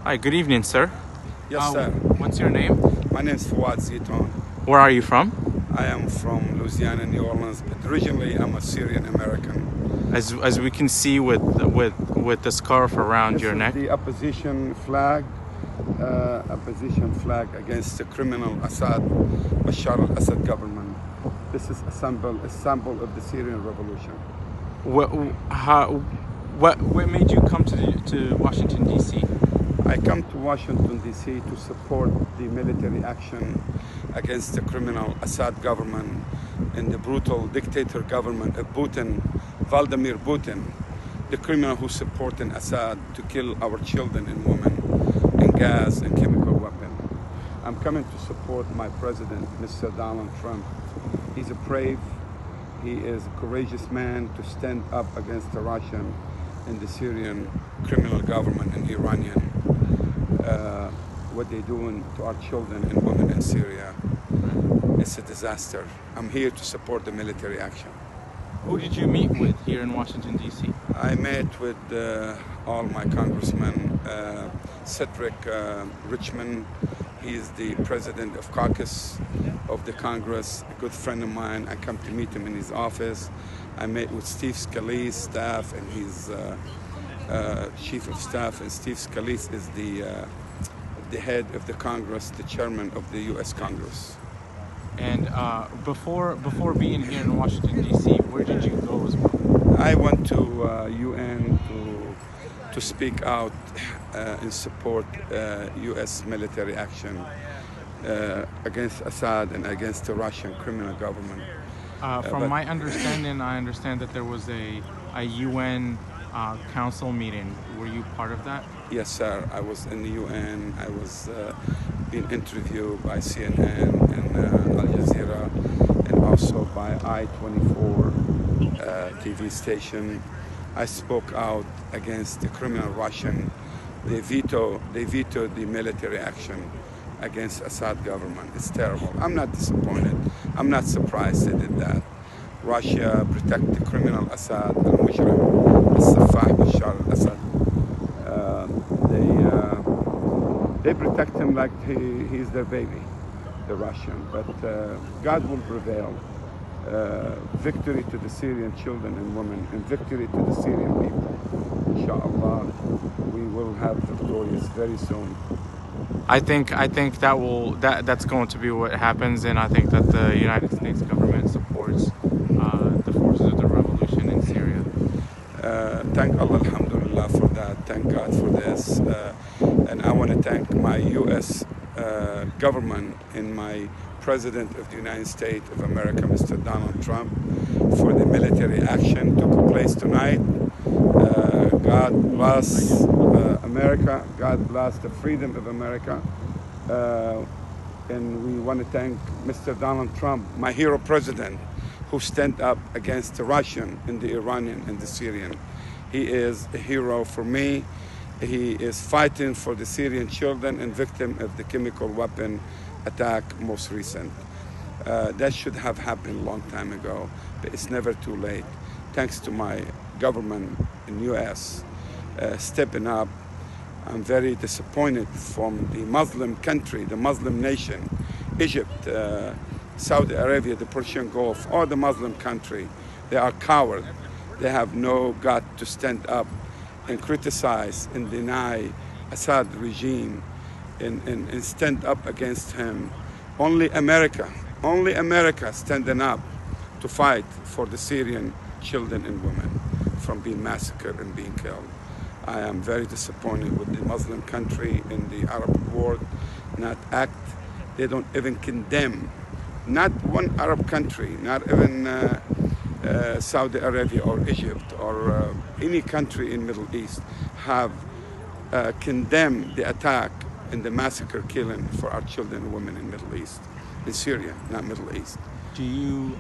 Hi, good evening, sir. Yes, sir. What's your name? My name is Fouad Zeton. Where are you from? I am from Louisiana, New Orleans, but originally I'm a Syrian American. As we can see with the scarf around This your is neck. the opposition flag against the criminal Bashar al-Assad government. This is a symbol of the Syrian revolution. What made you come to Washington D.C.? I come to Washington, D.C. to support the military action against the criminal Assad government and the brutal dictator government of Vladimir Putin, the criminal who supported Assad to kill our children and women in gas and chemical weapons. I'm coming to support my president, Mr. Donald Trump. He's a brave, he is a courageous man to stand up against the Russian and the Syrian criminal government and Iranian, what they're doing to our children and women in Syria. It's a disaster. I'm here to support the military action. Who did you meet with here in Washington D.C.? I met with all my congressmen. Cedric Richmond, he is the president of caucus of the Congress, a good friend of mine. I come to meet him in his office. I met with Steve Scalise, staff, and his chief of staff. And Steve Scalise is the head of the Congress, the chairman of the U.S. Congress. And before being here in Washington D.C., where did you go as well? I went to UN to speak out in support U.S. military action against Assad and against the Russian criminal government. From my understanding, I understand that there was a UN council meeting. Were you part of that? Yes, sir. I was in the UN. I was being interviewed by CNN and Al Jazeera, and also by I-24 TV station. I spoke out against the criminal Russian. They vetoed the military action against Assad government. It's terrible. I'm not disappointed. I'm not surprised they did that. Russia protect the criminal Assad al-Mujrim, al-Safah Bashar al-Assad. They protect him like he's their baby, the Russian. But God will prevail. Victory to the Syrian children and women, and victory to the Syrian people. Inshallah, we will have victorious very soon. I think that's going to be what happens, and I think that the United States government supports the forces of the revolution in Syria. Thank Allah, alhamdulillah, for that. Thank God for this. And I want to thank my U.S. Government and my President of the United States of America, Mr. Donald Trump, for the military action took place tonight. God bless America. God bless the freedom of America. And we want to thank Mr. Donald Trump, my hero president, who stand up against the Russian and the Iranian and the Syrian. He is a hero for me. He is fighting for the Syrian children and victim of the chemical weapon attack most recent. That should have happened a long time ago, but it's never too late. Thanks to my government in U.S. Stepping up. I'm very disappointed from the Muslim country, the Muslim nation, Egypt, Saudi Arabia, the Persian Gulf, or the Muslim country. They are cowards. They have no gut to stand up and criticize and deny Assad regime and stand up against him. Only America standing up to fight for the Syrian children and women from being massacred and being killed. I am very disappointed with the Muslim country and the Arab world not act. They don't even condemn. Not one Arab country, not even Saudi Arabia or Egypt or any country in Middle East have condemned the attack and the massacre killing for our children and women in Middle East, in Syria, not Middle East. Do you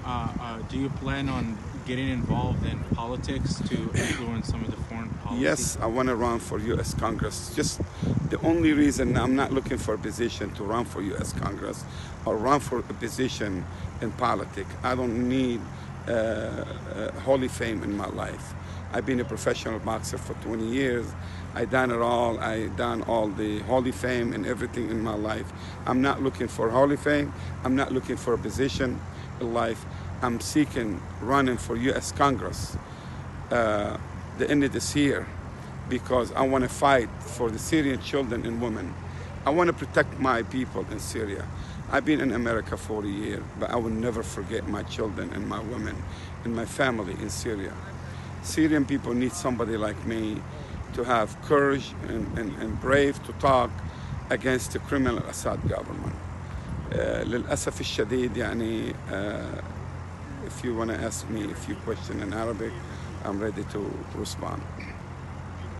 plan on getting involved in politics to influence some of the foreign policy? Yes, I want to run for U.S. Congress. Just the only reason I'm not looking for a position to run for U.S. Congress or run for a position in politics. I don't need Hall of Fame in my life. I've been a professional boxer for 20 years. I done it all. I done all the Holy Fame and everything in my life. I'm not looking for Holy Fame. I'm not looking for a position in life. I'm seeking running for U.S. Congress the end of this year because I want to fight for the Syrian children and women. I want to protect my people in Syria. I've been in America for a year, but I will never forget my children and my women and my family in Syria. Syrian people need somebody like me to have courage and brave to talk against the criminal Assad government. للأسف الشديد يعني if you want to ask me a few questions in Arabic, I'm ready to respond.